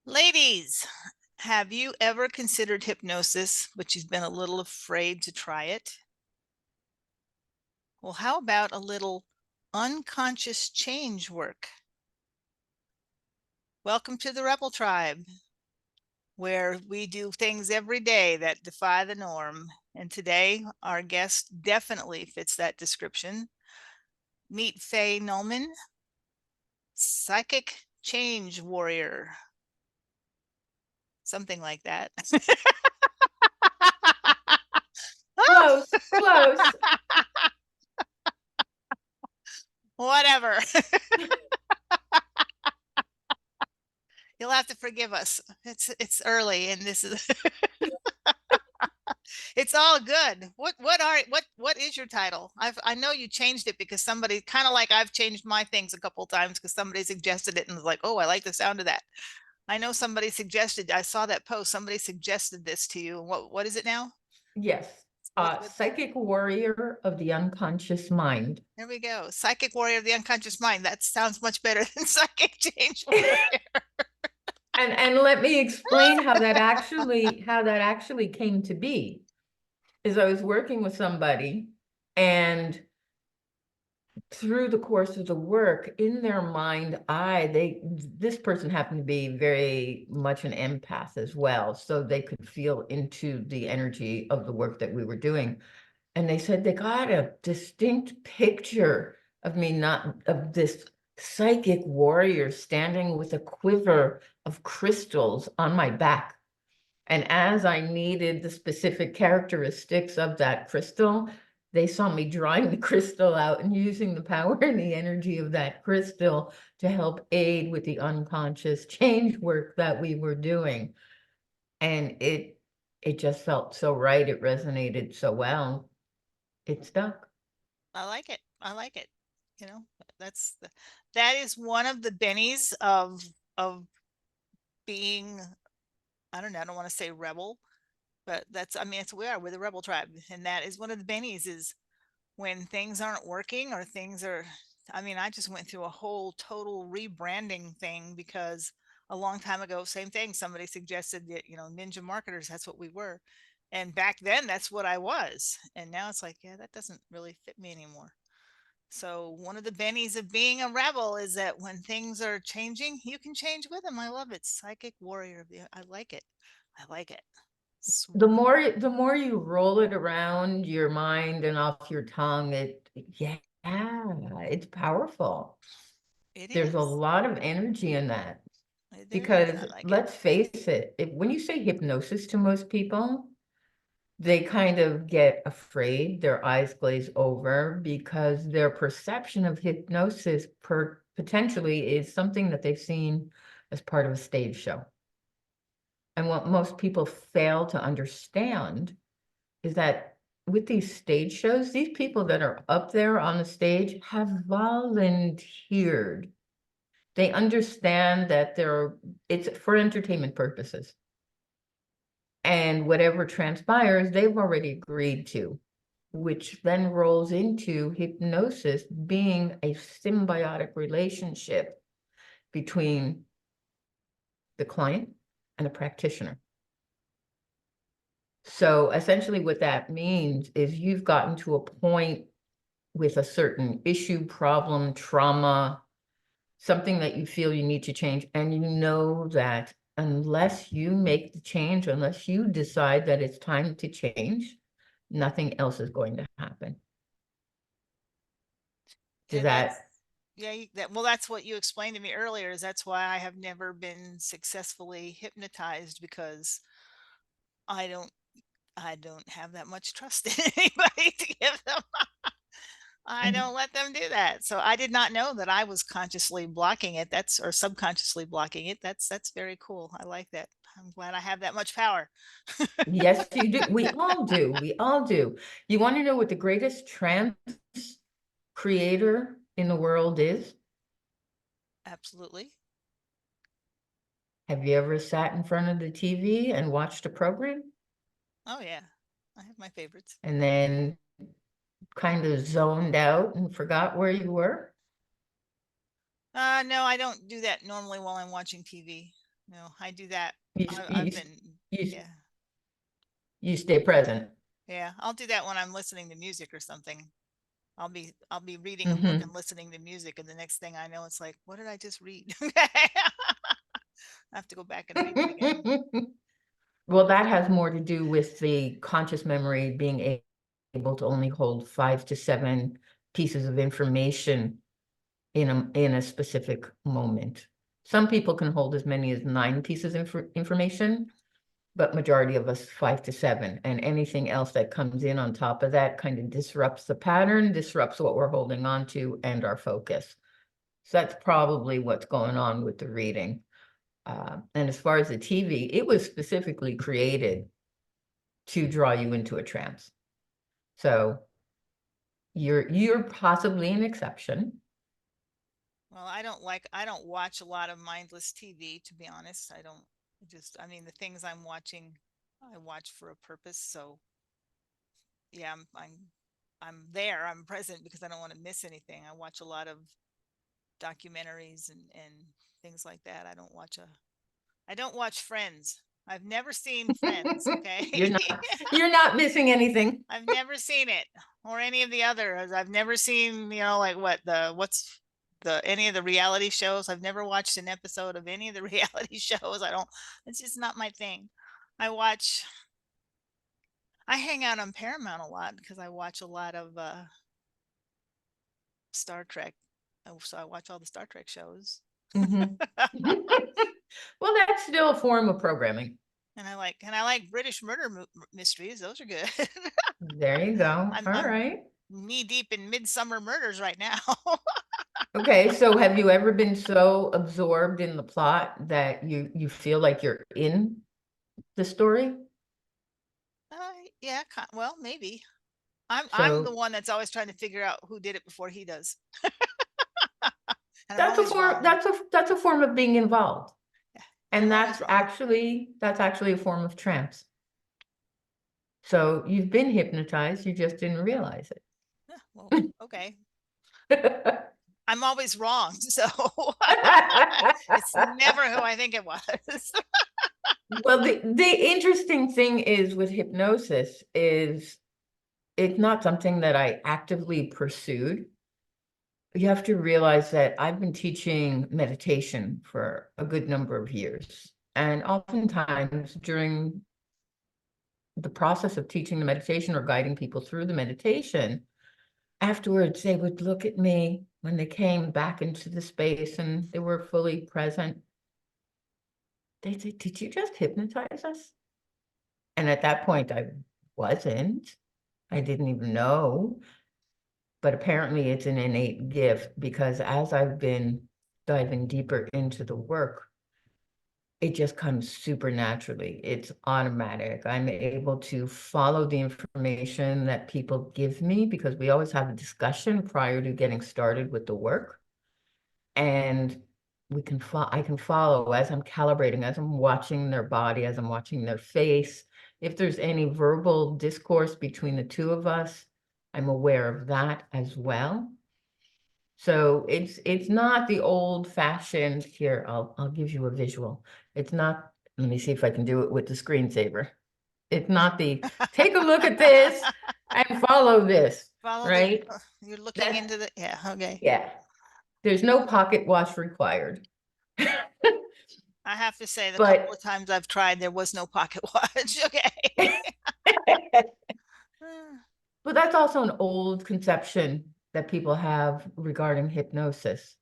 Ladies, have you ever considered hypnosis, but you've been a little afraid to try it? Well, how about a little unconscious change work? Welcome to the Rebel Tribe, where we do things every day that defy the norm. And today, our guest definitely fits that description. Meet Faye Nulman, psychic change warrior, something like that. Close, close. Whatever. You'll have to forgive us. It's early and this is it's all good. What is your title? I know you changed it because somebody, kind of like I've changed my things a couple of times because somebody suggested it and was like, "Oh, I like the sound of that." I know somebody suggested, I saw that post, somebody suggested this to you. What is it now? Yes. What Psychic warrior of the unconscious mind. There we go. Psychic warrior of the unconscious mind. That sounds much better than psychic change warrior. And let me explain how that actually came to be. Is I was working with somebody, and through the course of the work, in their mind eye, this person happened to be very much an empath as well, so they could feel into the energy of the work that we were doing. And they said they got a distinct picture of me, not of this psychic warrior standing with a quiver of crystals on my back. And as I needed the specific characteristics of that crystal, they saw me drawing the crystal out and using the power and the energy of that crystal to help aid with the unconscious change work that we were doing. And it just felt so right. It resonated so well. It stuck. I like it. I like it. You know, that's that is one of the bennies of being, I don't know, I don't want to say rebel, but that's, I mean, it's, we're the Rebel Tribe, and that is one of the bennies, is when things aren't working or things are, I mean, I just went through a whole total rebranding thing because a long time ago, same thing, somebody suggested that, ninja marketers, that's what we were. And back then that's what I was. And now it's like, yeah, that doesn't really fit me anymore. So one of the bennies of being a rebel is that when things are changing, you can change with them. I love it. Psychic warrior. I like it. I like it. Sweet. The more you roll it around your mind and off your tongue, yeah, it's powerful. It There's a is. lot of energy in that. There is. Because I like it. let's face it, when you say hypnosis to most people, they kind of get afraid, their eyes glaze over because their perception of hypnosis potentially is something that they've seen as part of a stage show. And what most people fail to understand is that with these stage shows, these people that are up there on the stage have volunteered. They understand that it's for entertainment purposes. And whatever transpires, they've already agreed to, which then rolls into hypnosis being a symbiotic relationship between the client and the practitioner. So essentially what that means is you've gotten to a point with a certain issue, problem, trauma, something that you feel you need to change, and you know that unless you make the change, unless you decide that it's time to change, nothing else is going to happen. Does And that's, that yeah, well, that's what you explained to me earlier, is that's why I have never been successfully hypnotized, because I don't I don't have that much trust in anybody to give them. I and don't let them do that. So I did not know that I was consciously blocking it. That's, or subconsciously blocking it. That's very cool. I like that. I'm glad I have that much power. yes, you do. We all do. We all do. You want to know what the greatest trance creator in the world is? Absolutely. Have you ever sat in front of the TV and watched a program Oh yeah. I have my favorites. and then kind of zoned out and forgot where you were? No, I don't do that normally while I'm watching TV. I do that. You, I've you, been, you, yeah, you stay present. yeah. I'll do that when I'm listening to music or something. I'll be reading a book and Hmm. listening to music, and the next thing I know, it's like, what did I just read? I have to go back and read it again. Well, that has more to do with the conscious memory being able to only hold 5 to 7 pieces of information in a specific moment. Some people can hold as many as 9 pieces of information, but majority of us 5 to 7. And anything else that comes in on top of that kind of disrupts the pattern, disrupts what we're holding on to and our focus. So that's probably what's going on with the reading. And as far as the TV, it was specifically created to draw you into a trance. So you're possibly an exception. Well, I don't watch a lot of mindless TV, to be honest. I don't just, I mean, the things I'm watching, I watch for a purpose. So yeah, I'm there, I'm present because I don't want to miss anything. I watch a lot of documentaries and things like that. I don't watch Friends. I've never seen Friends, okay? You're not you're not missing anything. I've never seen it or any of the others. I've never seen, like what's the any of the reality shows. I've never watched an episode of any of the reality shows. It's just not my thing. I watch I hang out on Paramount a lot because I watch a lot of Star Trek. So I watch all the Star Trek shows. Mhm. Well, that's still a form of programming. And I like British murder mysteries. Those are good. There you go. All I'm right. knee deep in Midsummer Murders right now. Okay, so have you ever been so absorbed in the plot that you feel like you're in the story? Yeah, well, maybe. I'm the So one that's always trying to figure out who did it before he does, and I'm that's a always form wrong. that's a form of being involved. Yeah, and And I'm always wrong. that's actually a form of trance. So you've been hypnotized, you just didn't realize Yeah, well, okay. it. I'm always wrong, so it's never who I think it was. Well, the interesting thing is with hypnosis is it's not something that I actively pursued. You have to realize that I've been teaching meditation for a good number of years. And oftentimes during the process of teaching the meditation or guiding people through the meditation, afterwards they would look at me when they came back into the space and they were fully present. They say, "Did you just hypnotize us?" And at that point, I wasn't. I didn't even know. But apparently, it's an innate gift because as I've been diving deeper into the work, it just comes super naturally. It's automatic. I'm able to follow the information that people give me because we always have a discussion prior to getting started with the work. And I can follow as I'm calibrating, as I'm watching their body, as I'm watching their face. If there's any verbal discourse between the two of us, I'm aware of that as well. So it's not the old fashioned here. I'll give you a visual. It's not, let me see if I can do it with the screensaver. It's not the take a look at this and follow this, Follow the. right? You're looking That's into the. Yeah. Okay. yeah. There's no pocket watch required. I have to say, the couple But of times I've tried, there was no pocket watch. Okay. but that's also an old conception that people have regarding hypnosis.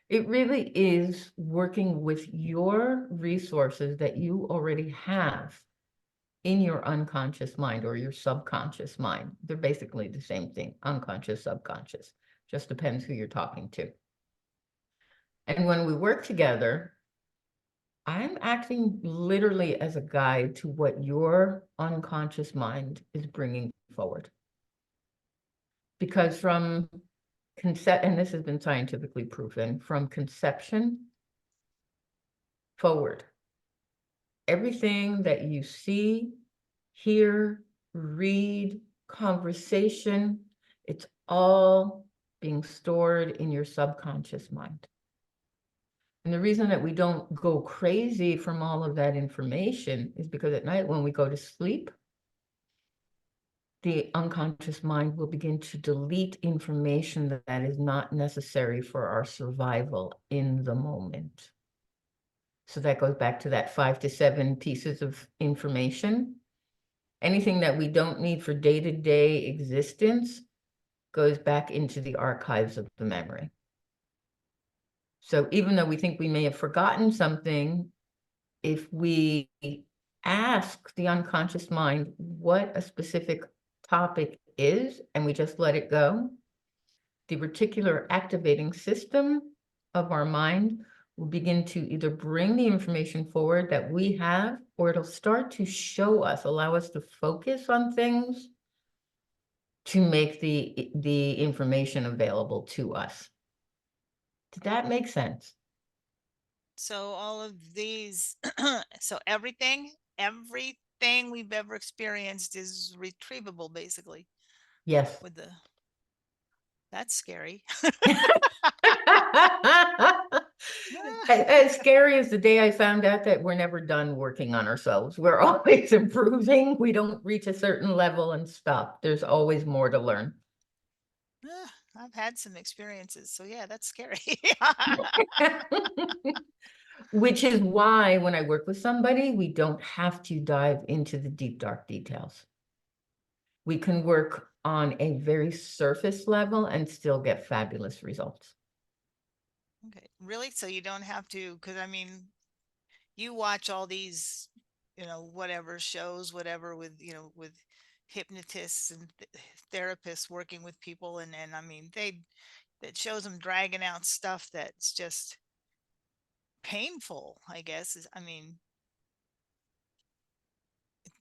It really is working with your resources that you already have in your unconscious mind or your subconscious mind. They're basically the same thing, unconscious, subconscious. Just depends who you're talking to. And when we work together, I'm acting literally as a guide to what your unconscious mind is bringing forward. Because from concept, and this has been scientifically proven, from conception forward, everything that you see, hear, read, conversation, it's all being stored in your subconscious mind. And the reason that we don't go crazy from all of that information is because at night when we go to sleep, the unconscious mind will begin to delete information that is not necessary for our survival in the moment. So that goes back to that 5 to 7 pieces of information. Anything that we don't need for day-to-day existence goes back into the archives of the memory. So even though we think we may have forgotten something, if we ask the unconscious mind what a specific topic is and we just let it go, the reticular activating system of our mind will begin to either bring the information forward that we have, or it'll start to show us, allow us to focus on things to make the information available to us. Did that make sense? So all of these, so everything we've ever experienced is retrievable, basically. Yes. With the That's scary. As scary as the day I found out that we're never done working on ourselves. We're always improving. We don't reach a certain level and stop. There's always more to learn. I've had some experiences, so yeah, that's scary. Which is why when I work with somebody, we don't have to dive into the deep, dark details. We can work on a very surface level and still get fabulous results. Okay, really? So you don't have to, because I mean, you watch all these, whatever shows, whatever with, with hypnotists and therapists working with people, and I mean, that shows them dragging out stuff that's just painful, I guess. I mean,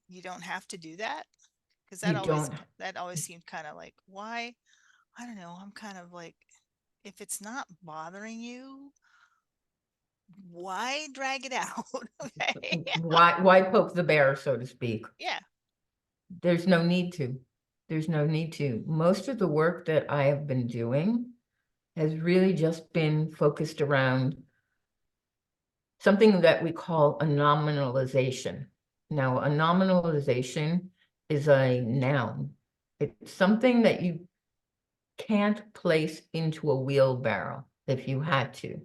you don't have to do that, because You don't, that always seemed kind of like, why? I don't know. I'm kind of like, if it's not bothering you, why drag it out? Okay. why poke the bear, so to speak? Yeah. There's no need to. There's no need to. Most of the work that I have been doing has really just been focused around something that we call a nominalization. Now, a nominalization is a noun. It's something that you can't place into a wheelbarrow if you had to.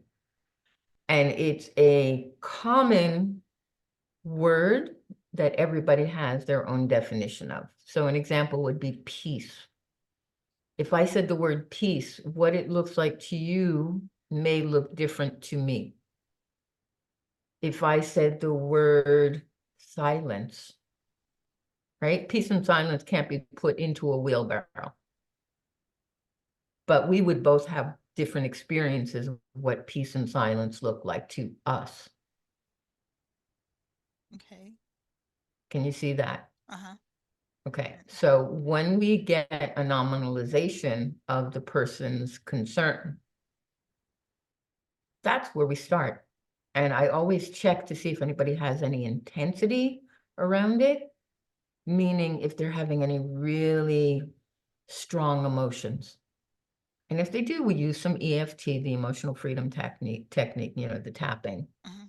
And it's a common word that everybody has their own definition of. So an example would be peace. If I said the word peace, what it looks like to you may look different to me. If I said the word silence, right? Peace and silence can't be put into a wheelbarrow. But we would both have different experiences of what peace and silence look like to us. Okay. Can you see that? Uh-huh. Okay, so when we get a nominalization of the person's concern, that's where we start. And I always check to see if anybody has any intensity around it, meaning if they're having any really strong emotions. And if they do, we use some EFT, the emotional freedom technique, the tapping, Uh-huh.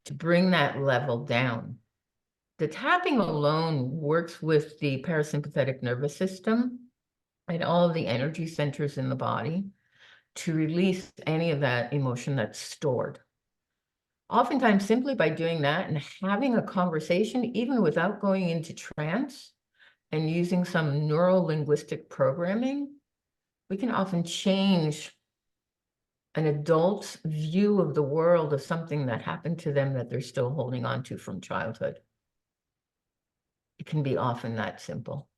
to bring that level down. The tapping alone works with the parasympathetic nervous system and all of the energy centers in the body to release any of that emotion that's stored. Oftentimes, simply by doing that and having a conversation, even without going into trance and using some neuro-linguistic programming, we can often change an adult's view of the world of something that happened to them that they're still holding on to from childhood. It can be often that simple.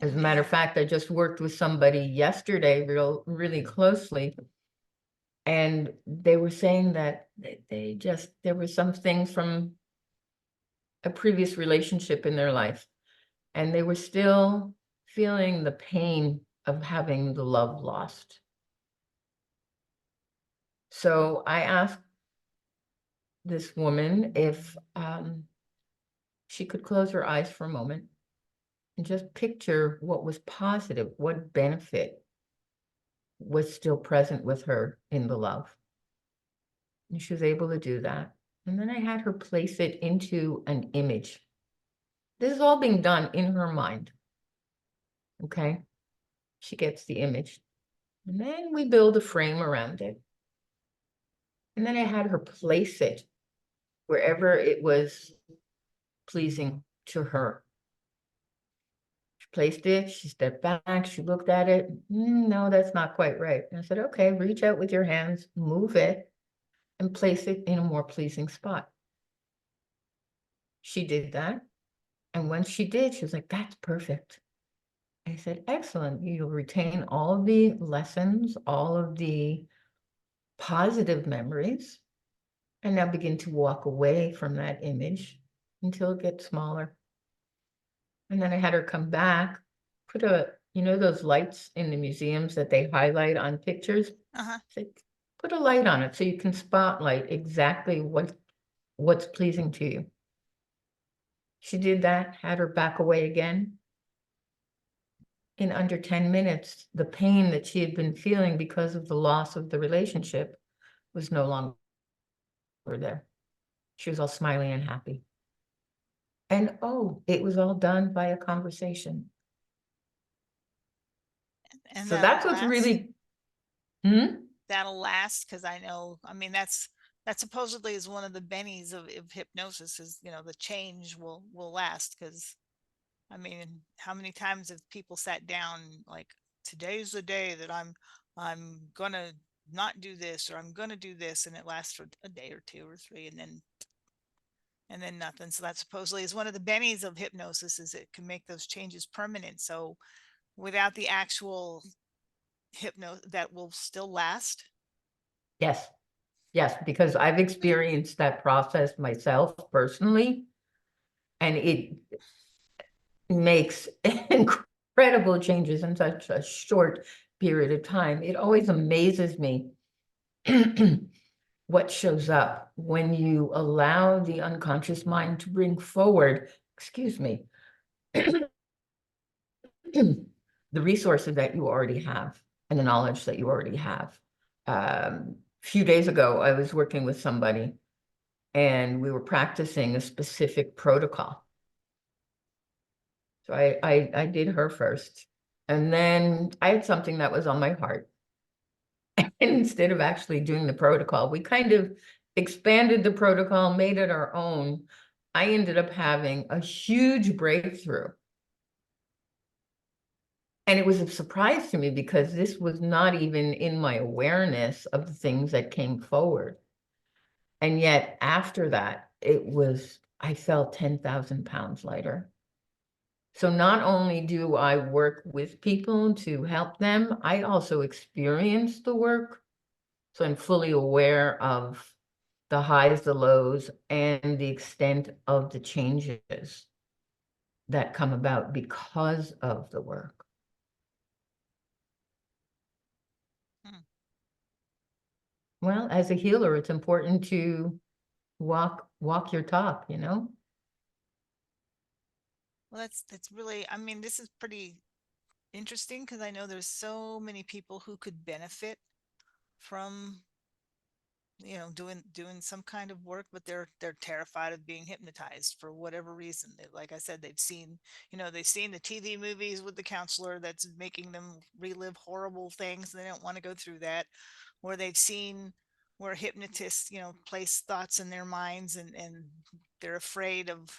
As a matter of fact, I just worked with somebody yesterday really closely, and they were saying that there were some things from a previous relationship in their life, and they were still feeling the pain of having the love lost. So I asked this woman if she could close her eyes for a moment and just picture what was positive, what benefit was still present with her in the love. And she was able to do that. And then I had her place it into an image. This is all being done in her mind. Okay. She gets the image. And then we build a frame around it. And then I had her place it wherever it was pleasing to her. She placed it, she stepped back, she looked at it. No, that's not quite right. And I said, okay, reach out with your hands, move it, and place it in a more pleasing spot. She did that. And when she did, she was like, that's perfect. I said, excellent. You'll retain all of the lessons, all of the positive memories, and now begin to walk away from that image until it gets smaller. And then I had her come back, put those lights in the museums that they highlight on pictures. Uh-huh. Put a light on it so you can spotlight exactly what's pleasing to you. She did that, had her back away again. In under 10 minutes, the pain that she had been feeling because of the loss of the relationship was no longer there. She was all smiling and happy. And it was all done by a conversation. And So that'll that's what's last. really, That'll last, because I know, I mean, that supposedly is one of the bennies of hypnosis, is, the change will last. Because I mean, how many times have people sat down like, today's the day that I'm gonna not do this, or I'm gonna do this, and it lasts for a day or two or three, and then nothing. So that supposedly is one of the bennies of hypnosis, is it can make those changes permanent. So without the actual hypno, that will still last. yes, yes, because I've experienced that process myself personally, and it makes incredible changes in such a short period of time. It always amazes me what shows up when you allow the unconscious mind to bring forward, excuse me, the resources that you already have and the knowledge that you already have. A few days ago, I was working with somebody and we were practicing a specific protocol. So I did her first. And then I had something that was on my heart. And instead of actually doing the protocol, we kind of expanded the protocol, made it our own. I ended up having a huge breakthrough. And it was a surprise to me because this was not even in my awareness of the things that came forward. And yet after that, I felt 10,000 pounds lighter. So not only do I work with people to help them, I also experience the work. So I'm fully aware of the highs, the lows, and the extent of the changes that come about because of the work. Hmm. Well, as a healer, it's important to walk your talk, Well, that's really, I mean, this is pretty interesting, because I know there's so many people who could benefit from, doing some kind of work, but they're terrified of being hypnotized for whatever reason. Like I said, they've seen the TV movies with the counselor that's making them relive horrible things, and they don't want to go through that. Or they've seen where hypnotists, place thoughts in their minds, and they're afraid of,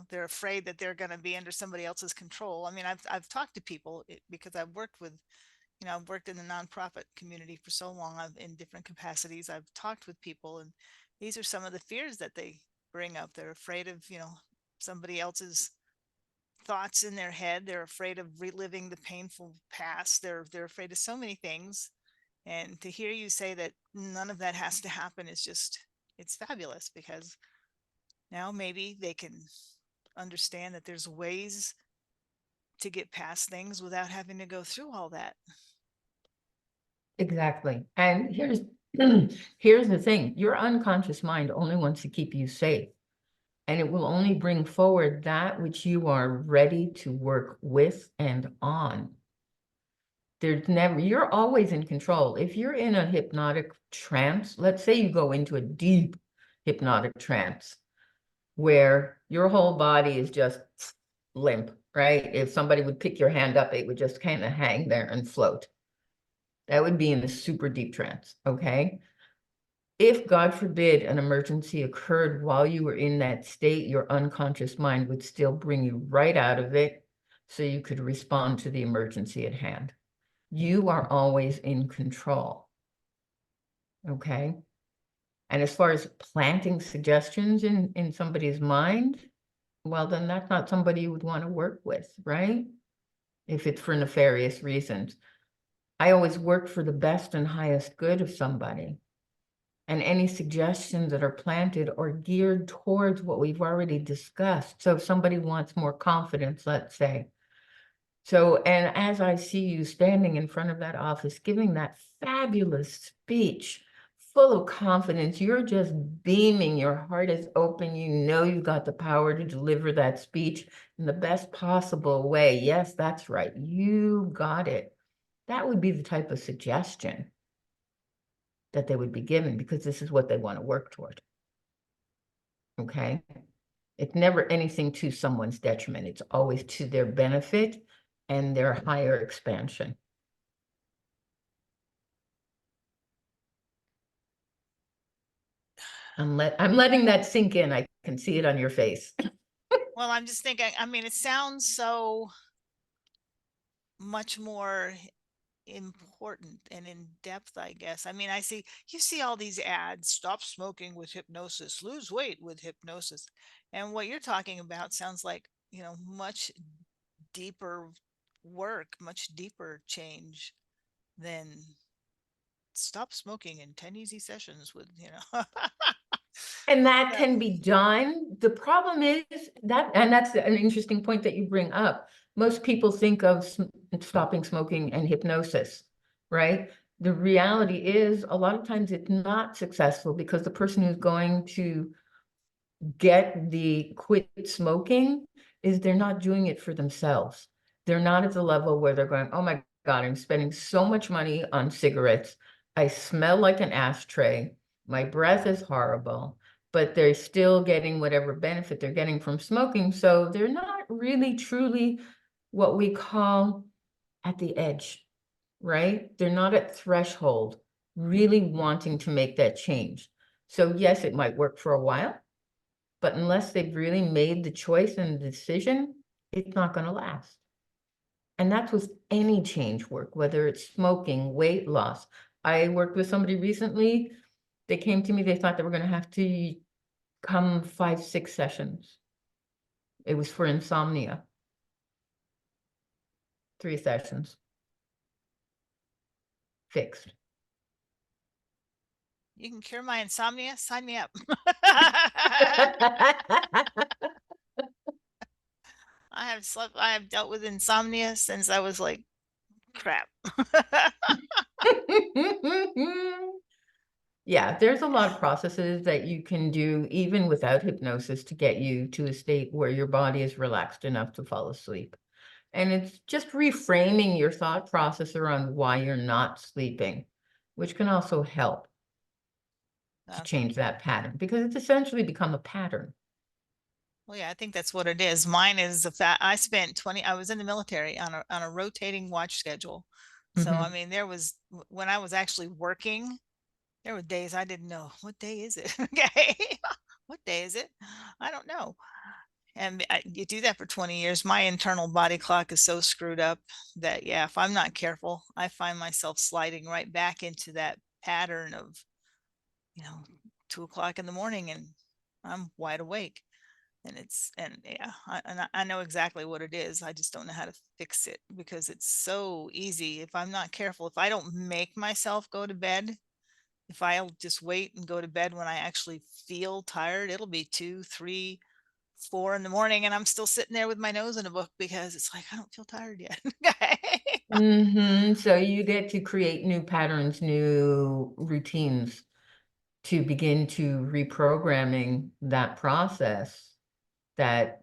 they're afraid that they're going to be under somebody else's control. I mean, I've talked to people, because I've worked in the nonprofit community for so long. In different capacities. I've talked with people, and these are some of the fears that they bring up. They're afraid of, somebody else's thoughts in their head. They're afraid of reliving the painful past. They're afraid of so many things. And to hear you say that none of that has to happen is just, it's fabulous, because now maybe they can understand that there's ways to get past things without having to go through all that. Exactly. And here's the thing. Your unconscious mind only wants to keep you safe. And it will only bring forward that which you are ready to work with and on. There's never, you're always in control. If you're in a hypnotic trance, let's say you go into a deep hypnotic trance where your whole body is just limp, right? If somebody would pick your hand up, it would just kind of hang there and float. That would be in a super deep trance, okay? If, God forbid, an emergency occurred while you were in that state, your unconscious mind would still bring you right out of it so you could respond to the emergency at hand. You are always in control, okay? And as far as planting suggestions in somebody's mind, well, then that's not somebody you would want to work with, right? If it's for nefarious reasons. I always work for the best and highest good of somebody. And any suggestions that are planted are geared towards what we've already discussed. So if somebody wants more confidence, let's say. So, and as I see you standing in front of that office, giving that fabulous speech, full of confidence, you're just beaming, your heart is open, you know you've got the power to deliver that speech in the best possible way. Yes, that's right, you got it. That would be the type of suggestion that they would be given, because this is what they want to work toward. Okay? It's never anything to someone's detriment. It's always to their benefit and their higher expansion. I'm letting that sink in. I can see it on your face. Well, I'm just thinking, I mean, it sounds so much more important and in depth, I guess. I mean, you see all these ads, stop smoking with hypnosis, lose weight with hypnosis. And what you're talking about sounds like, much deeper work, much deeper change than stop smoking in 10 easy sessions with, And that So, can be done. The problem is that, and that's an interesting point that you bring up. Most people think of stopping smoking and hypnosis, right? The reality is a lot of times it's not successful because the person who's going to get the quit smoking is they're not doing it for themselves. They're not at the level where they're going, oh my God, I'm spending so much money on cigarettes. I smell like an ashtray. My breath is horrible, but they're still getting whatever benefit they're getting from smoking. So they're not really truly what we call at the edge, right? They're not at threshold, really wanting to make that change. So yes, it might work for a while, but unless they've really made the choice and the decision, it's not going to last. And that's with any change work, whether it's smoking, weight loss. I worked with somebody recently. They came to me, they thought they were going to have to come 5, 6 sessions. It was for insomnia. 3 sessions. Fixed. you can cure my insomnia, sign me up. I have dealt with insomnia since I was like crap. Yeah, there's a lot of processes that you can do even without hypnosis to get you to a state where your body is relaxed enough to fall asleep. And it's just reframing your thought process around why you're not sleeping, which can also help to Okay. change that pattern, because it's essentially become a pattern. Well, yeah, I think that's what it is. Mine is the fact I spent 20, I was in the military on a rotating watch schedule. So, I Mhm. mean, when I was actually working, there were days I didn't know what day is it. Okay. What day is it? I don't know. And you do that for 20 years. My internal body clock is so screwed up that, yeah, if I'm not careful, I find myself sliding right back into that pattern of, you know, 2 o'clock in the morning and I'm wide awake. And yeah, I know exactly what it is. I just don't know how to fix it because it's so easy. If I'm not careful, if I don't make myself go to bed, if I'll just wait and go to bed when I actually feel tired, it'll be 2, 3, 4 in the morning and I'm still sitting there with my nose in a book because it's like I don't feel tired yet. Okay. So you get to create new patterns, new routines to begin to reprogramming that process, that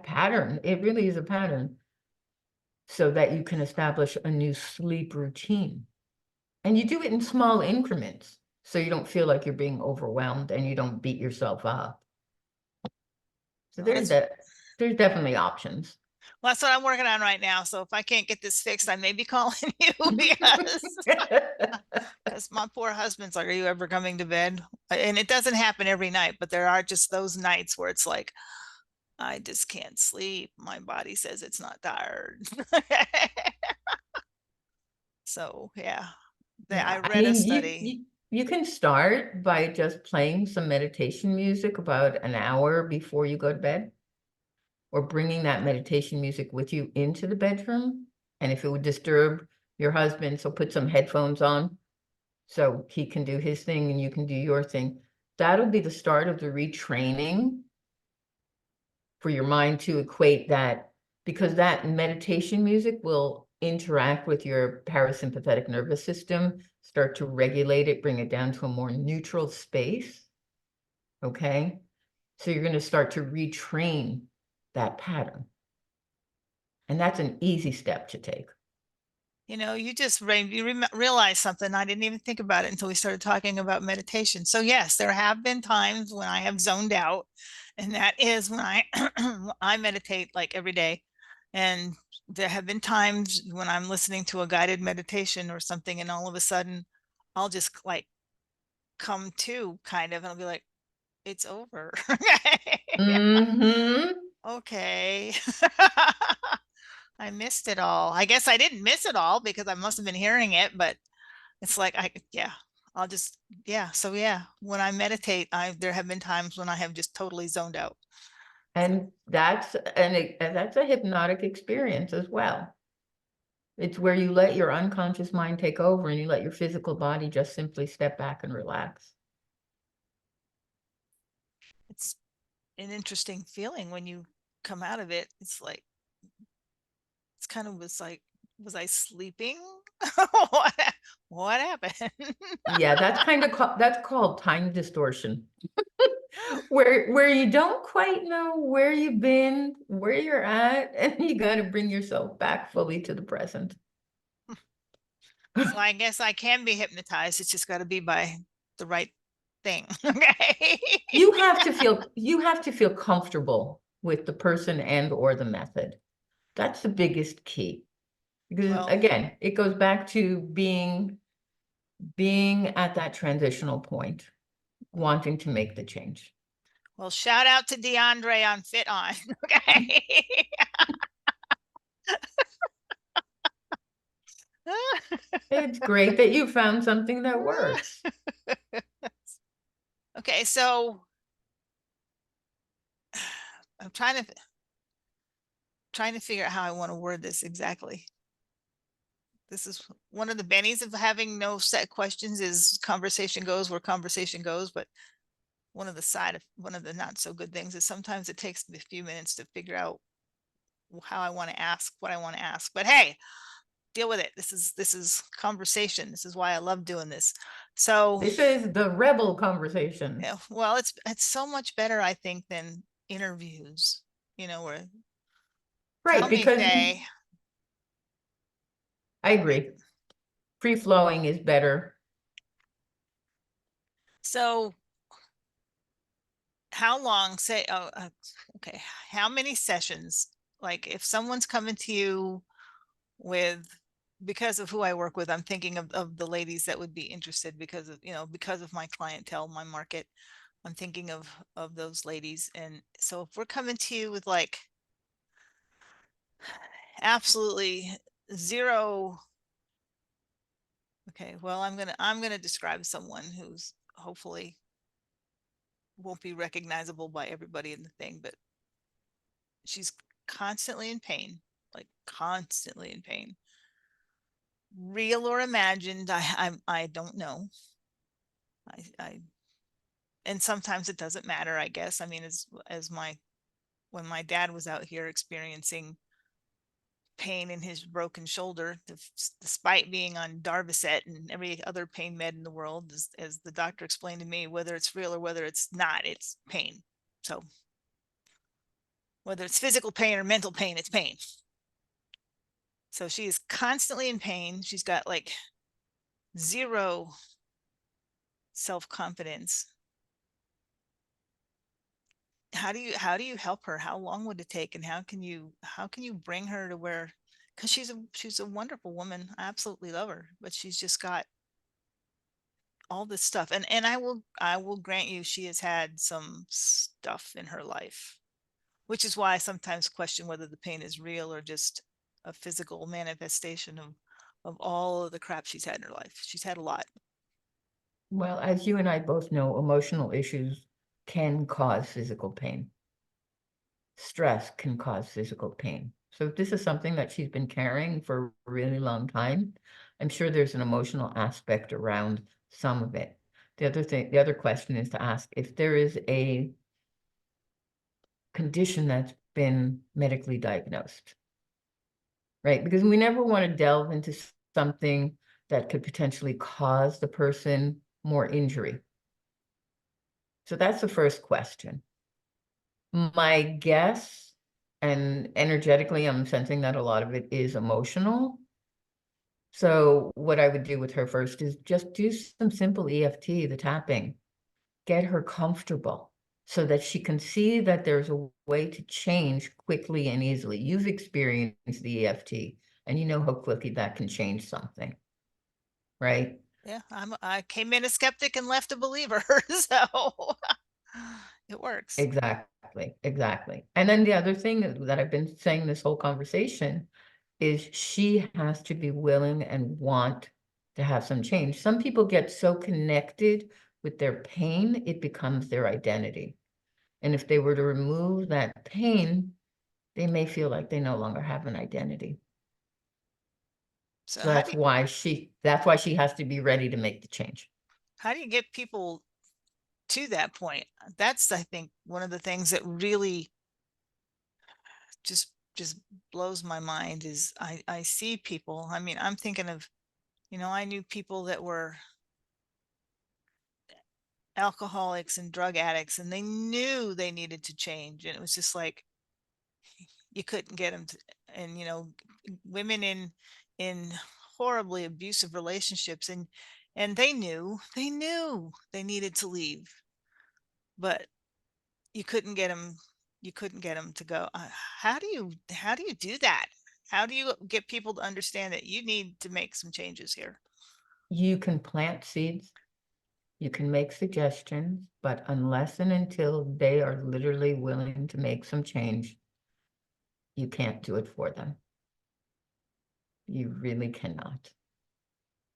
pattern. It really is a pattern. so that you can establish a new sleep routine. And you do it in small increments, so you don't feel like you're being overwhelmed and you don't beat yourself up. So Well, there's definitely options. that's what I'm working on right now. So if I can't get this fixed, I may be calling you because my poor husband's like, "Are you ever coming to bed?" And it doesn't happen every night, but there are just those nights where it's like, I just can't sleep. My body says it's not tired. So yeah, I Yeah, I read a mean, study. you can start by just playing some meditation music about an hour before you go to bed, or bringing that meditation music with you into the bedroom. And if it would disturb your husband, so put some headphones on so he can do his thing and you can do your thing. That'll be the start of the retraining for your mind to equate that, because that meditation music will interact with your parasympathetic nervous system, start to regulate it, bring it down to a more neutral space. Okay. So you're going to start to retrain that pattern. And that's an easy step to take. You just realize something. I didn't even think about it until we started talking about meditation. So yes, there have been times when I have zoned out, and that is when I I meditate like every day. And there have been times when I'm listening to a guided meditation or something, and all of a sudden I'll just like come to kind of, and I'll be like, it's over. Mm-hmm. Okay. I missed it all. I guess I didn't miss it all because I must have been hearing it, but it's like yeah, I'll just yeah. So yeah, when I meditate, there have been times when I have just totally zoned out. So And that's a hypnotic experience as well. It's where you let your unconscious mind take over and you let your physical body just simply step back and relax. it's an interesting feeling when you come out of it. It's like it's kind of was like, was I sleeping? what, what happened? Yeah, that's called time distortion. Where you don't quite know where you've been, where you're at, and you got to bring yourself back fully to the present. So I guess I can be hypnotized. It's just got to be by the right thing. Okay. You have to feel comfortable with the person and or the method. That's the biggest key. Because Well, again, it goes back to being at that transitional point, wanting to make the change. well, shout out to DeAndre on Fit On. Okay. It's great that you found something that works. Okay, so I'm trying to figure out how I want to word this exactly. This is one of the bennies of having no set questions is conversation goes where conversation goes, but one of the not so good things is sometimes it takes me a few minutes to figure out how I want to ask what I want to ask. But hey, deal with it. This is conversation. This is why I love doing this. So This is the rebel conversation. yeah, well, it's so much better, I think, than interviews, where tell Right, me, because Faye. I agree. Free flowing is better. So how long say okay, how many sessions, like if someone's coming to you with, because of who I work with, I'm thinking of the ladies that would be interested because of because of my clientele, my market. I'm thinking of those ladies. And so if we're coming to you with like absolutely zero, okay, well, I'm gonna describe someone who's hopefully won't be recognizable by everybody in the thing, but she's constantly in pain, like constantly in pain, real or imagined. I don't know. I and sometimes it doesn't matter, I guess. I mean, as my when my dad was out here experiencing pain in his broken shoulder, despite being on Darvocet and every other pain med in the world, as the doctor explained to me, whether it's real or whether it's not, it's pain. So whether it's physical pain or mental pain, it's pain. So she is constantly in pain. She's got like zero self-confidence. How do you help her? How long would it take, and how can you bring her to where, because she's a wonderful woman. I absolutely love her, but she's just got all this stuff. And I will grant you, she has had some stuff in her life, which is why I sometimes question whether the pain is real or just a physical manifestation of all of the crap she's had in her life. She's had a lot. Well, as you and I both know, emotional issues can cause physical pain. Stress can cause physical pain. So if this is something that she's been carrying for a really long time, I'm sure there's an emotional aspect around some of it. The other question is to ask if there is a condition that's been medically diagnosed, right? Because we never want to delve into something that could potentially cause the person more injury. So that's the first question. My guess, and energetically, I'm sensing that a lot of it is emotional. So what I would do with her first is just do some simple EFT, the tapping, get her comfortable so that she can see that there's a way to change quickly and easily. You've experienced the EFT and you know how quickly that can change something, right? Yeah, I came in a skeptic and left a believer, so it works. Exactly, exactly. And then the other thing that I've been saying this whole conversation is she has to be willing and want to have some change. Some people get so connected with their pain, it becomes their identity. And if they were to remove that pain, they may feel like they no longer have an identity. So So that's why she has to be ready to make the change. how do you get people to that point? That's, I think, one of the things that really just blows my mind is I see people. I mean, I'm thinking of, I knew people that were alcoholics and drug addicts, and they knew they needed to change, and it was just like you couldn't get them to. And women in horribly abusive relationships, and they knew they needed to leave, but you couldn't get them. You couldn't get them to go. How do you do that? How do you get people to understand that you need to make some changes here? You can plant seeds, you can make suggestions, but unless and until they are literally willing to make some change, you can't do it for them. You really cannot.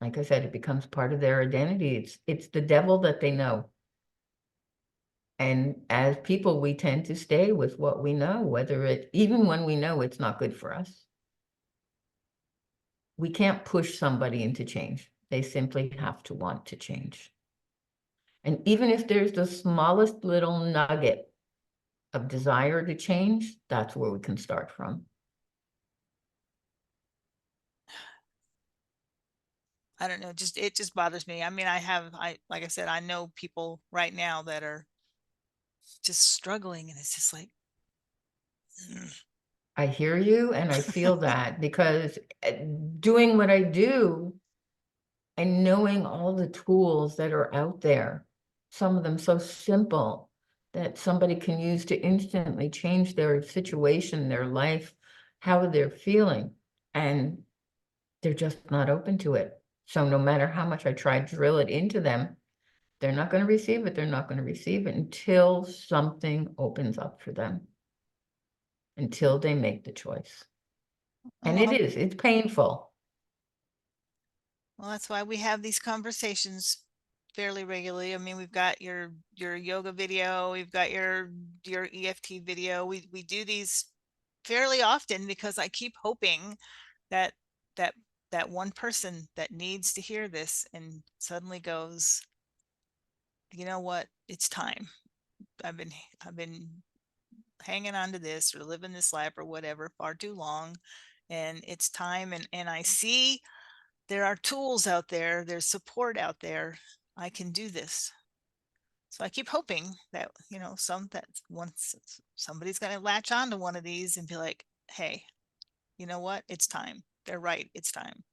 Like I said, it becomes part of their identity. It's the devil that they know. And as people, we tend to stay with what we know, whether it even when we know it's not good for us. We can't push somebody into change. They simply have to want to change. And even if there's the smallest little nugget of desire to change, that's where we can start from. I don't know, just it just bothers me. I mean, I like I said, I know people right now that are just struggling, and it's just like, mm. I hear you and I feel that because doing what I do and knowing all the tools that are out there, some of them so simple that somebody can use to instantly change their situation, their life, how they're feeling, and they're just not open to it. So no matter how much I try to drill it into them, they're not going to receive it. They're not going to receive it until something opens up for them, until they make the choice. And well, it's painful. well, that's why we have these conversations fairly regularly. I mean, we've got your yoga video, we've got your EFT video. We do these fairly often because I keep hoping that that that one person that needs to hear this and suddenly goes, you know what, it's time. I've been hanging on to this or living this life or whatever far too long, and it's time. And I see there are tools out there, there's support out there. I can do this. So I keep hoping that, that once somebody's going to latch on to one of these and be like, hey, you know what, it's time. they're right. It's time.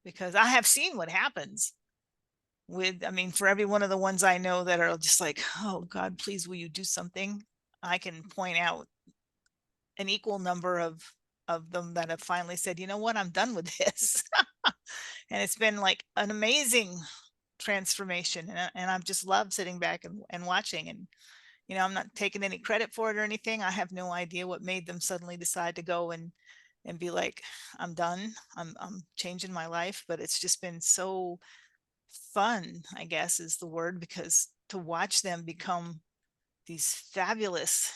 Because I have seen what happens with, I mean, for every one of the ones I know that are just like, oh God, please, will you do something? I can point out an equal number of them that have finally said, you know what, I'm done with this. And it's been like an amazing transformation. And I've just loved sitting back and watching. And, you know, I'm not taking any credit for it or anything. I have no idea what made them suddenly decide to go and be like, I'm done. I'm changing my life. But it's just been so fun, I guess is the word, because to watch them become these fabulous,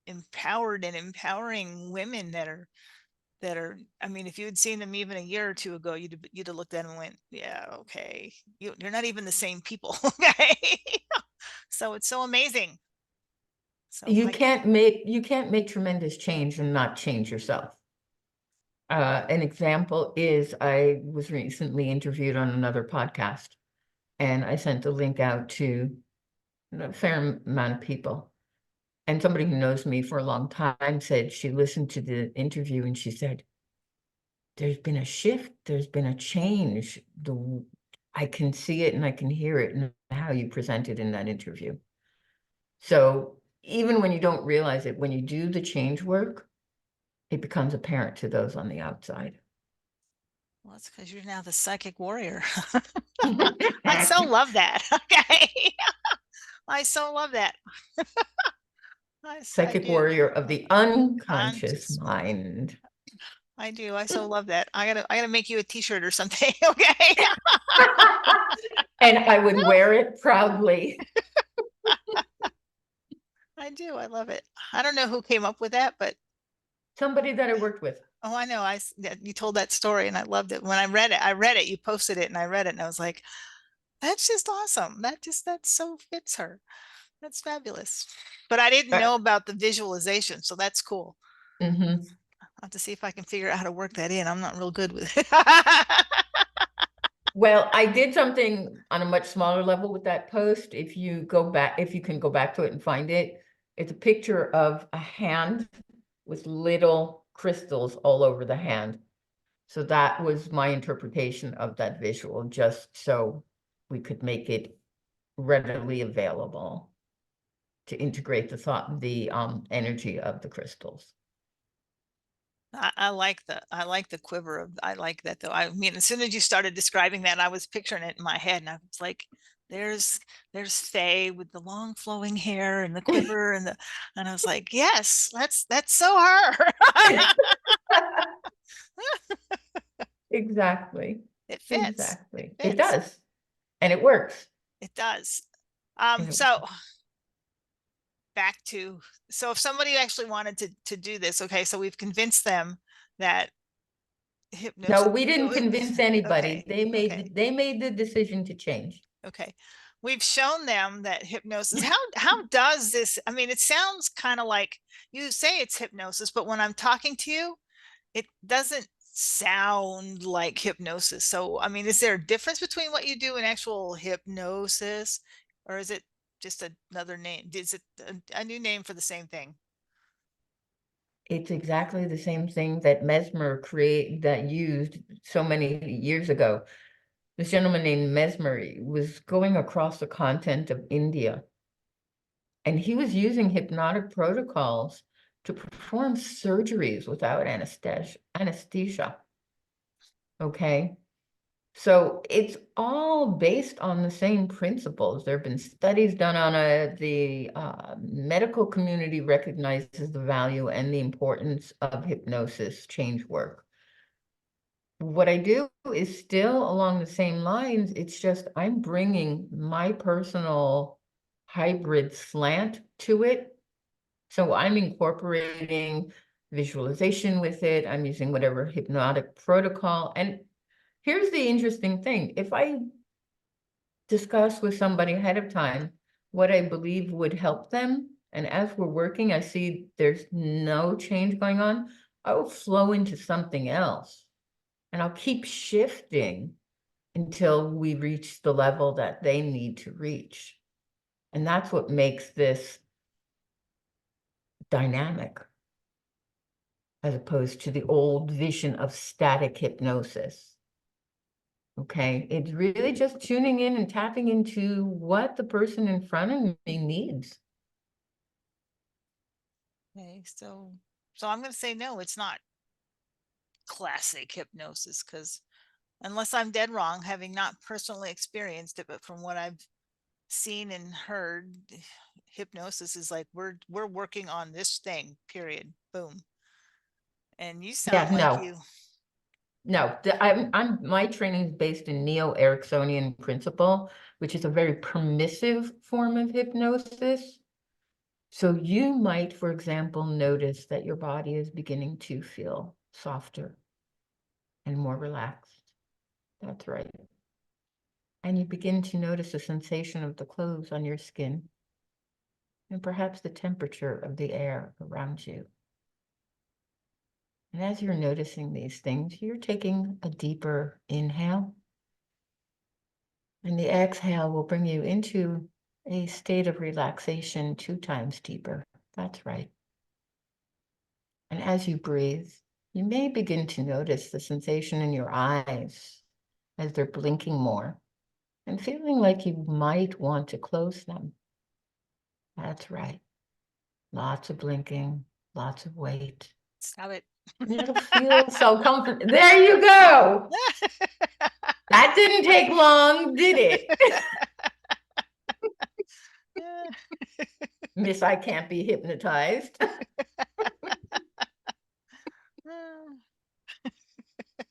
empowered and empowering women that are, I mean, if you had seen them even a year or two ago, you'd have looked at them and went, yeah, okay, you're not even the same people. Okay. So it's so amazing. So You can't make tremendous change and not change yourself. An example is I was recently interviewed on another podcast, and I sent the link out to a fair amount of people. And somebody who knows me for a long time said she listened to the interview and she said, there's been a shift, there's been a change. I can see it and I can hear it in how you presented in that interview. So even when you don't realize it, when you do the change work, it becomes apparent to those on the outside. well, it's because you're now the psychic warrior. I so love that. Okay. I so love that. I Psychic do. warrior of the unconscious Conscious. mind. I do. I so love that. I gotta make you a t-shirt or something. Okay. And I would wear it proudly. I do. I love it. I don't know who came up with that, but Somebody that I worked with. oh, I know. You told that story and I loved it. When I read it, you posted it and I read it and I was like, that's just awesome. That so fits her. That's fabulous. But I didn't know about the visualization, so that's cool. Mm-hmm. I'll have to see if I can figure out how to work that in. I'm not real good with it. Well, I did something on a much smaller level with that post. If you can go back to it and find it, it's a picture of a hand with little crystals all over the hand. So that was my interpretation of that visual, just so we could make it readily available to integrate the energy of the crystals. I like the quiver of, I like that though. I mean, as soon as you started describing that, I was picturing it in my head and I was like, there's Faye with the long flowing hair and the quiver and I was like, yes, that's so her. Exactly. It fits. It Exactly. It fits. does. And it works. It does. And So back to, so if somebody actually wanted to do this, okay, so we've convinced them that no, hypnosis. we didn't convince anybody. Okay. Okay. They made the decision to change. Okay. We've shown them that hypnosis, how does this, I mean, it sounds kind of like you say it's hypnosis, but when I'm talking to you, it doesn't sound like hypnosis. So, I mean, is there a difference between what you do and actual hypnosis, or is it just another name? Is it a new name for the same thing? It's exactly the same thing that that used so many years ago. This gentleman named Mesmer was going across the continent of India, and he was using hypnotic protocols to perform surgeries without anesthesia. Okay. So it's all based on the same principles. There have been studies done on it. The medical community recognizes the value and the importance of hypnosis change work. What I do is still along the same lines. It's just I'm bringing my personal hybrid slant to it. So I'm incorporating visualization with it. I'm using whatever hypnotic protocol. And here's the interesting thing. If I discuss with somebody ahead of time what I believe would help them, and as we're working, I see there's no change going on, I will flow into something else. And I'll keep shifting until we reach the level that they need to reach. And that's what makes this dynamic. as opposed to the old vision of static hypnosis. Okay, it's really just tuning in and tapping into what the person in front of me needs. Okay, so I'm going to say no, it's not classic hypnosis, because unless I'm dead wrong, having not personally experienced it, but from what I've seen and heard, hypnosis is like we're working on this thing, period, boom. And you Yeah, sound like no, you. no. My training is based in Neo-Ericksonian principle, which is a very permissive form of hypnosis. So you might, for example, notice that your body is beginning to feel softer and more relaxed. That's right. And you begin to notice the sensation of the clothes on your skin and perhaps the temperature of the air around you. And as you're noticing these things, you're taking a deeper inhale. And the exhale will bring you into a state of relaxation 2 times deeper. That's right. And as you breathe, you may begin to notice the sensation in your eyes as they're blinking more and feeling like you might want to close them. That's right. Lots of blinking, lots of weight. Stop it. And it'll feel so comfortable. There you go. That didn't take long, did it? Miss, I can't be hypnotized.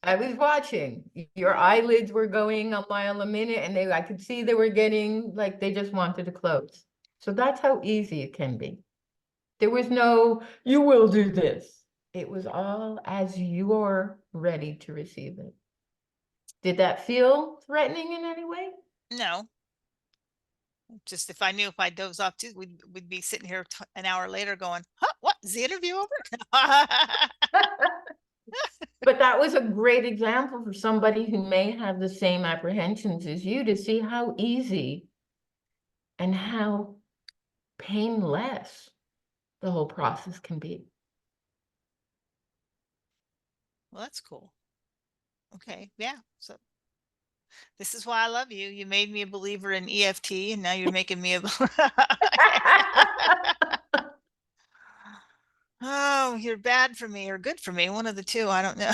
I was watching. Your eyelids were going a mile a minute, and I could see they were getting like they just wanted to close. So that's how easy it can be. There was no, you will do this. It was all as you're ready to receive it. Did that feel threatening in any way? No, just if I knew, if I doze off too, we'd be sitting here an hour later going, huh, what is the interview over? But that was a great example for somebody who may have the same apprehensions as you to see how easy and how painless the whole process can be. Well, that's cool. Okay, yeah. So this is why I love you. You made me a believer in EFT, and now you're making me a. Oh, you're bad for me or good for me, one of the two. I don't know.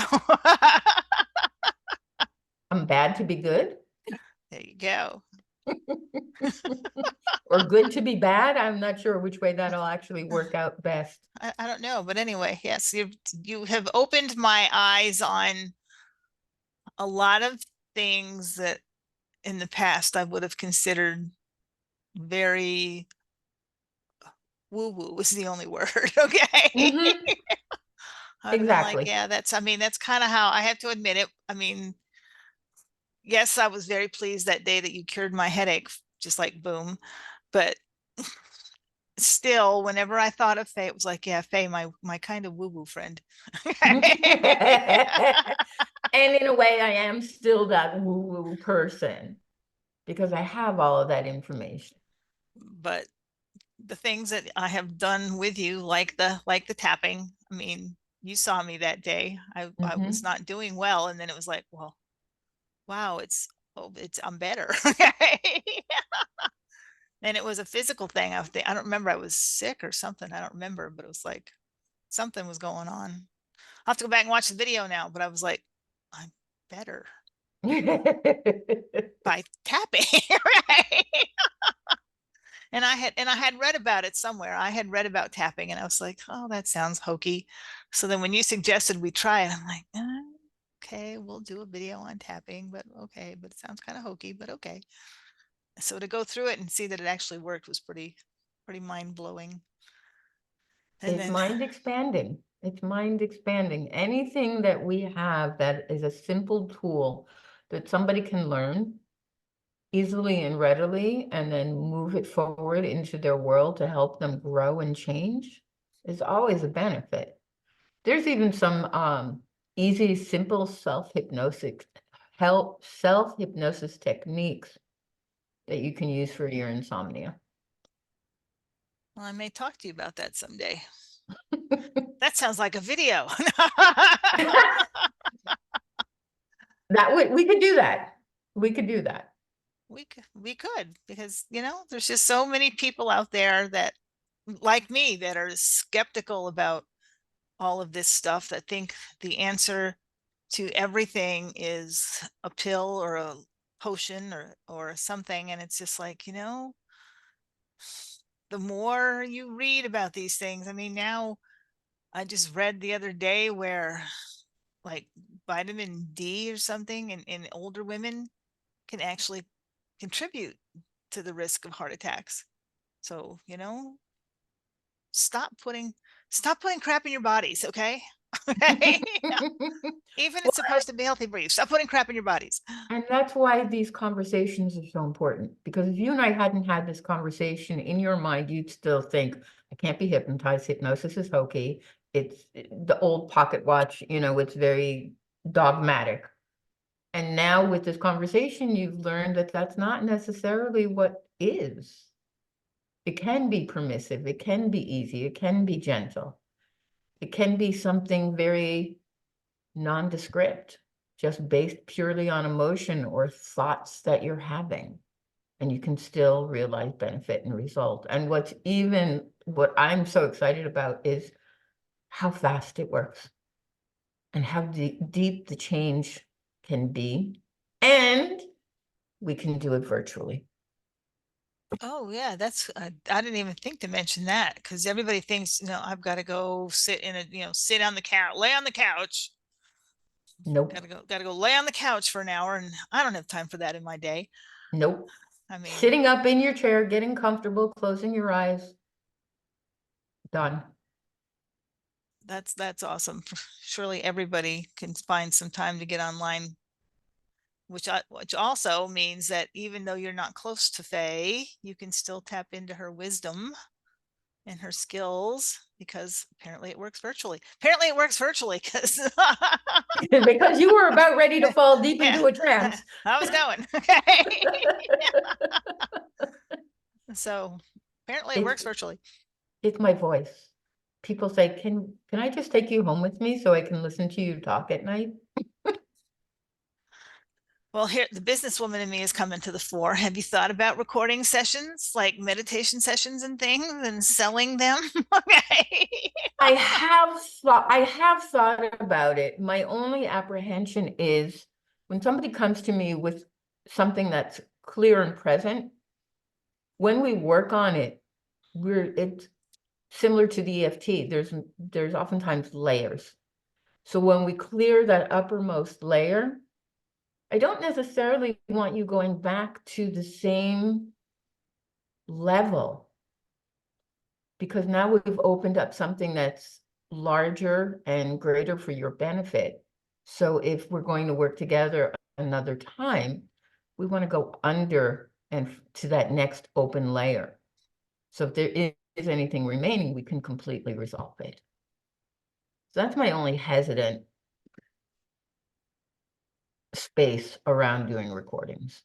I'm bad to be good There you go. or good to be bad. I'm not sure which way that'll actually work out best. I don't know, but anyway, yes, you have opened my eyes on a lot of things that in the past I would have considered very woo woo was the only word. Okay. Mm-hmm. I would have been like, Exactly. yeah, I mean, that's kind of how I have to admit it. I mean, yes, I was very pleased that day that you cured my headache, just like boom. But still, whenever I thought of Faye, it was like, yeah, Faye, my kind of woo woo friend. And in a way, I am still that woo-woo person because I have all of that information. But the things that I have done with you, like the tapping, I mean, you saw me that day. I was Mm-hmm. not doing well, and then it was like, well, wow, I'm better. And it was a physical thing. I don't remember, I was sick or something. I don't remember, but it was like something was going on. I'll have to go back and watch the video now, but I was like, I'm better by tapping. Right. And I had read about it somewhere. I had read about tapping, and I was like, oh, that sounds hokey. So then when you suggested we try it, I'm like, okay, we'll do a video on tapping, but okay, but it sounds kind of hokey, but okay. So to go through it and see that it actually worked was pretty mind blowing. And It's then, mind expanding. It's mind expanding. Anything that we have that is a simple tool that somebody can learn easily and readily and then move it forward into their world to help them grow and change is always a benefit. There's even some easy, simple self-hypnosis techniques that you can use for your insomnia. well, I may talk to you about that someday. That sounds like a video. We could do that. We could do that. We could, because there's just so many people out there that, like me, that are skeptical about all of this stuff, that think the answer to everything is a pill or a potion or something. And it's just like, the more you read about these things, I mean, now I just read the other day where, like, vitamin D or something in older women can actually contribute to the risk of heart attacks. So, stop putting stop putting crap in your bodies, okay? Okay. Even Well, it's supposed to be healthy for you. Stop putting crap in your bodies. and that's why these conversations are so important, because if you and I hadn't had this conversation in your mind, you'd still think, I can't be hypnotized. Hypnosis is hokey. It's the old pocket watch, it's very dogmatic. And now with this conversation, you've learned that that's not necessarily what is. It can be permissive. It can be easy. It can be gentle. It can be something very nondescript, just based purely on emotion or thoughts that you're having. And you can still realize benefit and result. And what I'm so excited about is how fast it works and how deep the change can be. And we can do it virtually. Oh yeah, that's I didn't even think to mention that, because everybody thinks, I've got to go sit in a, sit on the couch, lay on the couch. Nope. Gotta go lay on the couch for an hour, and I don't have time for that in my day. Nope. I mean, Sitting up in your chair, getting comfortable, closing your eyes. Done. that's awesome. Surely everybody can find some time to get online, which also means that even though you're not close to Faye, you can still tap into her wisdom and her skills, because apparently it works virtually. Apparently it works virtually, because Because you were about ready to fall deep yeah, into a trance. I was going. Okay. So apparently it It's works virtually. it's my voice. People say, can I just take you home with me so I can listen to you talk at night? Well, here the businesswoman in me is coming to the fore. Have you thought about recording sessions, like meditation sessions and things, and selling them? Okay. I have thought about it. My only apprehension is when somebody comes to me with something that's clear and present, when we work on it, it's similar to the EFT. There's oftentimes layers. So when we clear that uppermost layer, I don't necessarily want you going back to the same level, because now we've opened up something that's larger and greater for your benefit. So if we're going to work together another time, we want to go under and to that next open layer. So if there is anything remaining, we can completely resolve it. So that's my only hesitant space around doing recordings.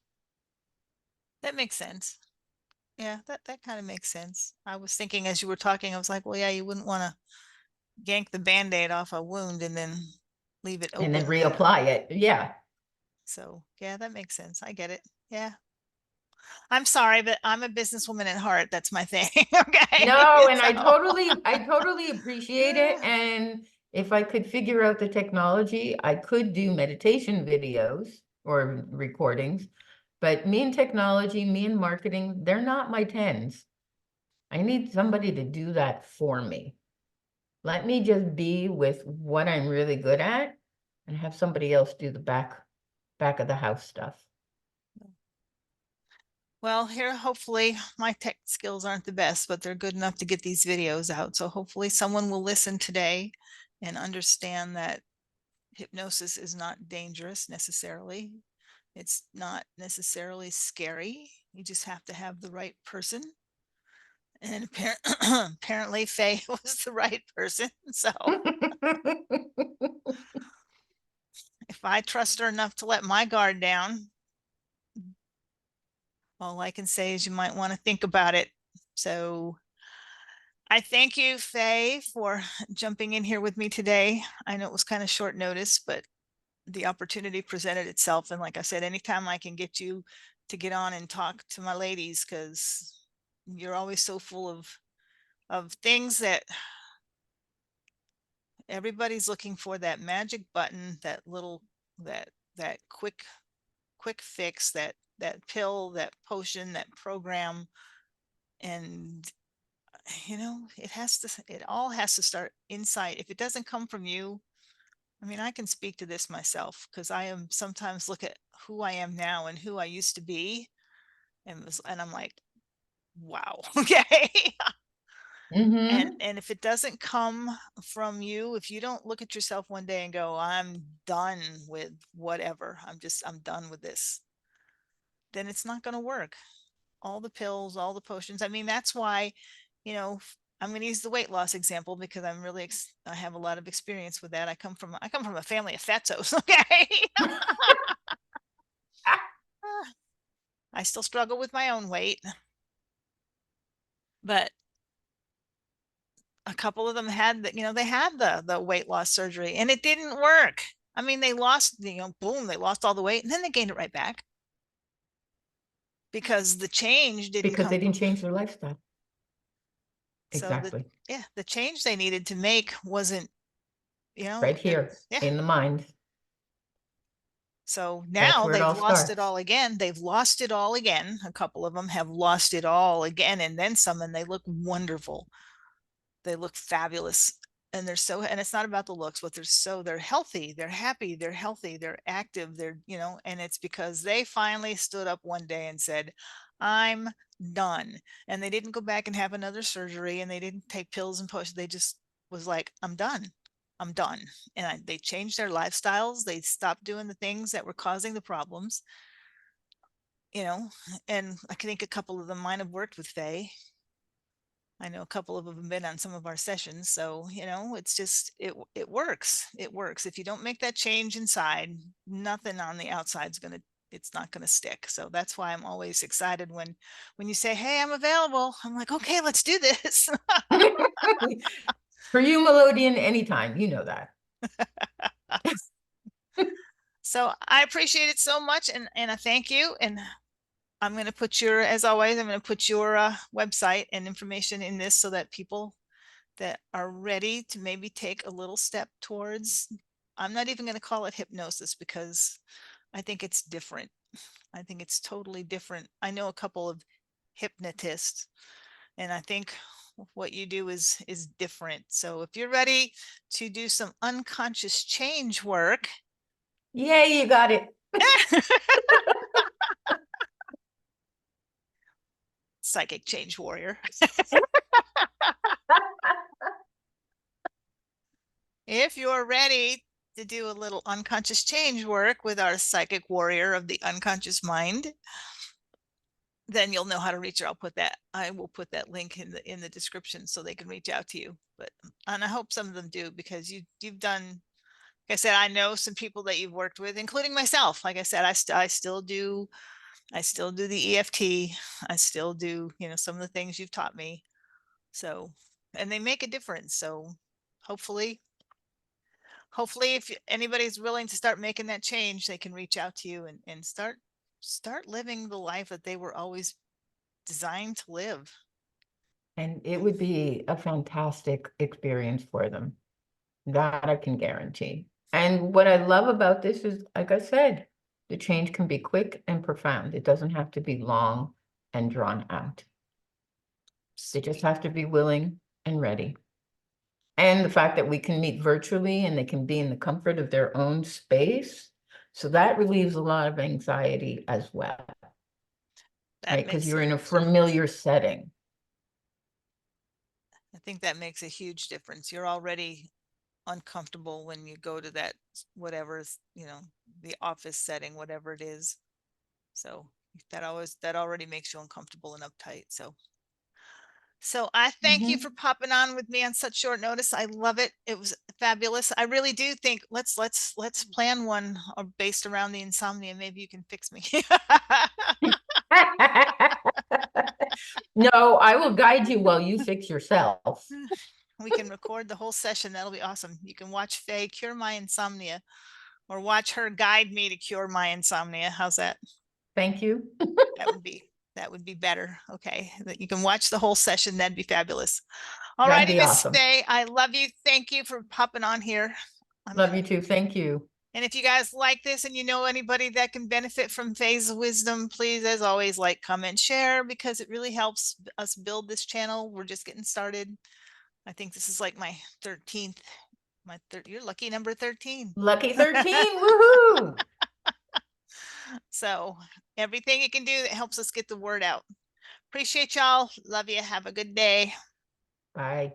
That makes sense. Yeah, that kind of makes sense. I was thinking as you were talking, I was like, well, yeah, you wouldn't want to yank the band-aid off a wound and then leave it And then open. reapply it. Yeah. So yeah, that makes sense. I get it. Yeah. I'm sorry, but I'm a businesswoman at heart. That's my thing. Okay. No, and I So totally, I totally appreciate it. And if I could figure out the technology, I could do meditation videos or recordings. But me and technology, me and marketing, they're not my tens. I need somebody to do that for me. Let me just be with what I'm really good at and have somebody else do the back of the house stuff. well, here, hopefully my tech skills aren't the best, but they're good enough to get these videos out. So hopefully someone will listen today and understand that hypnosis is not dangerous necessarily. It's not necessarily scary. You just have to have the right person. And apparently Faye was the right person. So if I trust her enough to let my guard down, all I can say is you might want to think about it. So I thank you, Faye, for jumping in here with me today. I know it was kind of short notice, but the opportunity presented itself. And like I said, anytime I can get you to get on and talk to my ladies, because you're always so full of things that everybody's looking for, that magic button, that little that that quick fix, that pill, that potion, that program. And it all has to start inside. If it doesn't come from you, I mean, I can speak to this myself, because I am sometimes look at who I am now and who I used to be, and I'm like, wow. Okay. Mm-hmm. And if it doesn't come from you, if you don't look at yourself one day and go, I'm done with whatever, I'm done with this, then it's not going to work. All the pills, all the potions. I mean, that's why, you know, I'm going to use the weight loss example, because I have a lot of experience with that. I come from a family of fatzos. Okay. I still struggle with my own weight, but a couple of them had they had the weight loss surgery and it didn't work. I mean, they lost, boom, they lost all the weight and then they gained it right back, because the change didn't Because come they didn't from. change their lifestyle. So the Exactly. yeah, the change they needed to make wasn't, Right here yeah. in the mind. So That's now where it they've all lost it starts. all again. They've lost it all again. A couple of them have lost it all again and then some, and they look wonderful. They look fabulous. And it's not about the looks, but they're healthy, they're happy, they're healthy, they're active, and it's because they finally stood up one day and said, I'm done. And they didn't go back and have another surgery, and they didn't take pills and potions. They just was like, I'm done. I'm done. And they changed their lifestyles. They stopped doing the things that were causing the problems, you know, and I think a couple of them might have worked with Faye. I know a couple of them have been on some of our sessions. So, it's just, it works. It works. If you don't make that change inside, nothing on the outside is it's not going to stick. So that's why I'm always excited when you say, hey, I'm available. I'm like, okay, let's do this. For you, Melodian, anytime, you know that. So I appreciate it so much. And I thank you. And I'm going to put as always, I'm going to put your website and information in this so that people that are ready to maybe take a little step towards, I'm not even going to call it hypnosis, because I think it's different. I think it's totally different. I know a couple of hypnotists, and I think what you do is different. So if you're ready to do some unconscious change work, Yay, you got it. psychic change warrior. If you're ready to do a little unconscious change work with our psychic warrior of the unconscious mind, then you'll know how to reach her. I will put that link in the description so they can reach out to you. And I hope some of them do, because you've done, like I said, I know some people that you've worked with, including myself. Like I said, I still do the EFT. I still do, some of the things you've taught me. So, and they make a difference. So hopefully, if anybody's willing to start making that change, they can reach out to you and start living the life that they were always designed to live. And it would be a fantastic experience for them. That I can guarantee. And what I love about this is, like I said, the change can be quick and profound. It doesn't have to be long and drawn out. They just Sweet. have to be willing and ready. And the fact that we can meet virtually and they can be in the comfort of their own space. So that relieves a lot of anxiety as well, That right? Because makes you're a in a familiar setting. I think that makes a huge difference. You're already uncomfortable when you go to that, whatever's, the office setting, whatever it is. So that already makes you uncomfortable and uptight. So I thank you for Mhm. popping on with me on such short notice. I love it. It was fabulous. I really do think let's plan one based around the insomnia. Maybe you can fix me. No, I will guide you while you fix yourself. We can record the whole session. That'll be awesome. You can watch Faye cure my insomnia or watch her guide me to cure my insomnia. How's that? Thank you. That would be better. Okay. That you can watch the whole session. That'd be fabulous. All That'd righty, be Miss awesome. Faye. I love you. Thank you for popping on here. Love you too. Thank you. And if you guys like this and you know anybody that can benefit from Faye's wisdom, please, as always, like, comment, share, because it really helps us build this channel. We're just getting started. I think this is like my 13th, you're lucky number 13. Lucky 13. Woohoo. So everything you can do that helps us get the word out. Appreciate y'all. Love you. Have a good day. Bye.